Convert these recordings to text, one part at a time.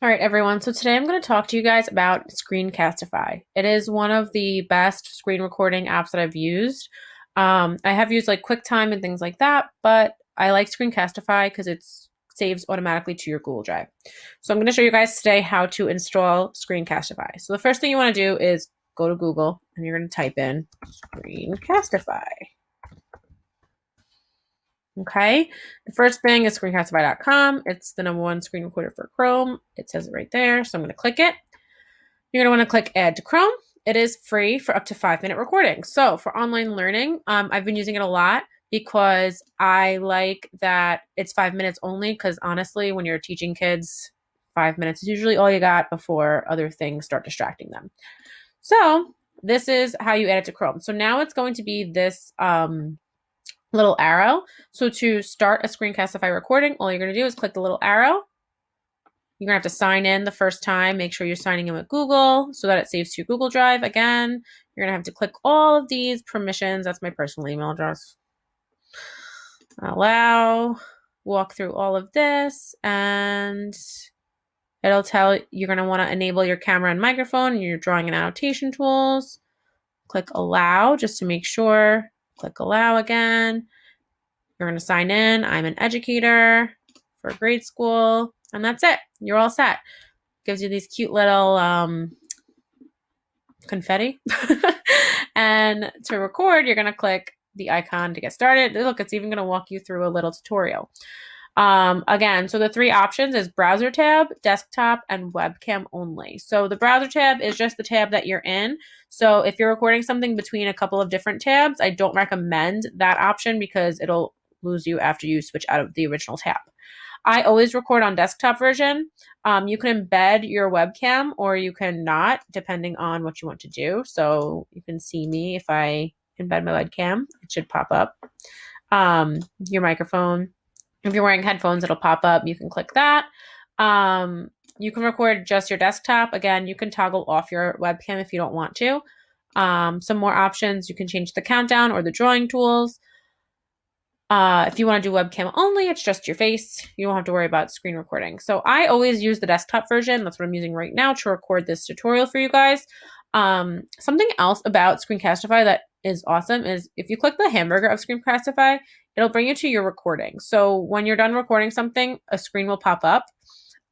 All right, everyone. So today I'm going to talk to you guys about Screencastify. It is one of the best screen recording apps that I've used. I have used like QuickTime and things like that, but I like Screencastify because it saves automatically to your Google Drive. So I'm going to show you guys today how to install Screencastify. So the first thing you want to do is go to Google and you're going to type in Screencastify. Okay. The first thing is screencastify.com. It's the #1 screen recorder for Chrome. It says it right there. So I'm going to click it. You're going to want to click add to Chrome. It is free for up to 5-minute recording. So for online learning, I've been using it a lot because I like that it's 5 minutes only. Because honestly, when you're teaching kids, 5 minutes is usually all you got before other things start distracting them. So this is how you add it to Chrome. So now it's going to be this little arrow. So to start a Screencastify recording, all you're going to do is click the little arrow. You're going to have to sign in the first time. Make sure you're signing in with Google so that it saves to your Google Drive. Again, you're going to have to click all of these permissions. That's my personal email address. Allow, walk through all of this, and it'll tell you're going to want to enable your camera and microphone and your drawing and annotation tools. Click allow just to make sure. Click allow again. You're going to sign in. I'm an educator for grade school. And that's it. You're all set. Gives you these cute little confetti. And to record, you're going to click the icon to get started. Look, it's even going to walk you through a little tutorial. Again, so the 3 options is browser tab, desktop, and webcam only. So the browser tab is just the tab that you're in. So if you're recording something between a couple of different tabs, I don't recommend that option because it'll lose you after you switch out of the original tab. I always record on desktop version. You can embed your webcam or you can not, depending on what you want to do. So you can see me if I embed my webcam, it should pop up. Your microphone. If you're wearing headphones, it'll pop up. You can click that. You can record just your desktop. Again, you can toggle off your webcam if you don't want to. Some more options. You can change the countdown or the drawing tools. If you want to do webcam only, it's just your face. You don't have to worry about screen recording. So I always use the desktop version. That's what I'm using right now to record this tutorial for you guys. Something else about Screencastify that is awesome is if you click the hamburger of Screencastify, it'll bring you to your recording. So when you're done recording something, a screen will pop up.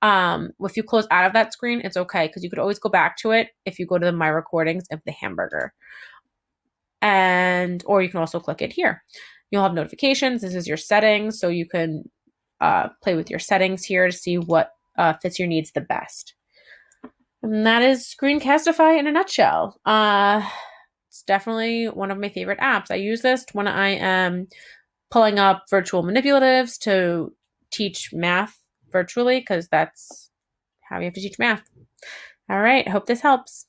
If you close out of that screen, it's okay because you could always go back to it if you go to the My Recordings of the hamburger. Or you can also click it here. You'll have notifications. This is your settings, so you can play with your settings here to see what fits your needs the best. And that is Screencastify in a nutshell. It's definitely one of my favorite apps. I use this when I am pulling up virtual manipulatives to teach math virtually because that's how you have to teach math. All right, I hope this helps.